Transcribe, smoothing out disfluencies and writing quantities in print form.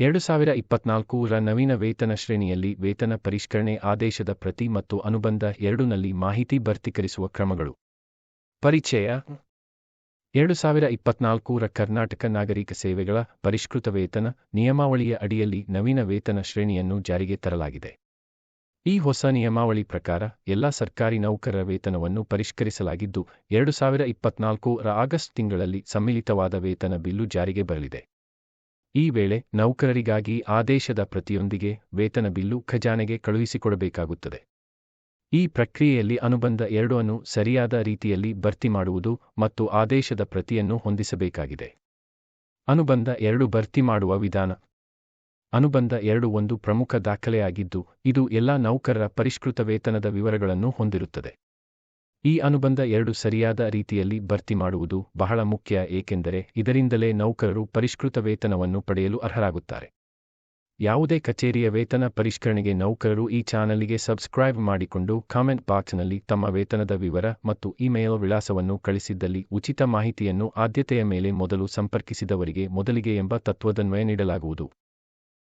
2024ರ ನವೀನ ವೇತನ ಶ್ರೇಣಿಯಲ್ಲಿ ವೇತನ ಪರಿಷ್ಕರಣೆ ಆದೇಶದ ಪ್ರತಿ ಮತ್ತು ಅನುಬಂಧ 2ನಲ್ಲಿ ಮಾಹಿತಿ ಭರ್ತೀಕರಿಸುವ ಕ್ರಮಗಳು. ಪರಿಚಯ. 2024ರ ಕರ್ನಾಟಕ ನಾಗರಿಕ ಸೇವೆಗಳ ಪರಿಷ್ಕೃತ ವೇತನ ನಿಯಮಾವಳಿಯ ಅಡಿಯಲ್ಲಿ ನವೀನ ವೇತನ ಶ್ರೇಣಿಯನ್ನು ಜಾರಿಗೆ ತರಲಾಗಿದೆ. ಈ ಹೊಸ ನಿಯಮಾವಳಿ ಪ್ರಕಾರ ಎಲ್ಲಾ ಸರ್ಕಾರಿ ನೌಕರರ ವೇತನವನ್ನು ಪರಿಷ್ಕರಿಸಲಾಗಿದ್ದು, 2024ರ ಆಗಸ್ಟ್ ತಿಂಗಳಲ್ಲಿ ಸಮ್ಮಿಲಿತವಾದ ವೇತನ ಬಿಲ್ಲು ಜಾರಿಗೆ ಬರಲಿದೆ. ಈ ವೇಳೆ ನೌಕರರಿಗಾಗಿ ಆದೇಶದ ಪ್ರತಿಯೊಂದಿಗೆ ವೇತನ ಬಿಲ್ಲು ಖಜಾನೆಗೆ ಕಳುಹಿಸಿಕೊಡಬೇಕಾಗುತ್ತದೆ. ಈ ಪ್ರಕ್ರಿಯೆಯಲ್ಲಿ ಅನುಬಂಧ 2 ಅನ್ನು ಸರಿಯಾದ ರೀತಿಯಲ್ಲಿ ಭರ್ತಿ ಮಾಡುವುದು ಮತ್ತು ಆದೇಶದ ಪ್ರತಿಯನ್ನು ಹೊಂದಿಸಬೇಕಾಗಿದೆ. ಅನುಬಂಧ 2 ಭರ್ತಿ ಮಾಡುವ ವಿಧಾನ. ಅನುಬಂಧ 2 ಒಂದು ಪ್ರಮುಖ ದಾಖಲೆಯಾಗಿದ್ದು, ಇದು ಎಲ್ಲಾ ನೌಕರರ ಪರಿಷ್ಕೃತ ವೇತನದ ವಿವರಗಳನ್ನು ಹೊಂದಿರುತ್ತದೆ. ಈ ಅನುಬಂಧ 2 ಸರಿಯಾದ ರೀತಿಯಲ್ಲಿ ಭರ್ತಿ ಮಾಡುವುದು ಬಹಳ ಮುಖ್ಯ, ಏಕೆಂದರೆ ಇದರಿಂದಲೇ ನೌಕರರು ಪರಿಷ್ಕೃತ ವೇತನವನ್ನು ಪಡೆಯಲು ಅರ್ಹರಾಗುತ್ತಾರೆ. ಯಾವುದೇ ಕಚೇರಿಯ ವೇತನ ಪರಿಷ್ಕರಣೆಗೆ ನೌಕರರು ಈ ಚಾನಲಿಗೆ ಸಬ್ಸ್ಕ್ರೈಬ್ ಮಾಡಿಕೊಂಡು ಕಾಮೆಂಟ್ ಬಾಕ್ಸ್ನಲ್ಲಿ ತಮ್ಮ ವೇತನದ ವಿವರ ಮತ್ತು ಇಮೇಲ್ ವಿಳಾಸವನ್ನು ಕಳಿಸಿದ್ದಲ್ಲಿ ಉಚಿತ ಮಾಹಿತಿಯನ್ನು ಆದ್ಯತೆಯ ಮೇಲೆ ಮೊದಲು ಸಂಪರ್ಕಿಸಿದವರಿಗೆ ಮೊದಲಿಗೆ ಎಂಬ ತತ್ವದನ್ವಯ ನೀಡಲಾಗುವುದು.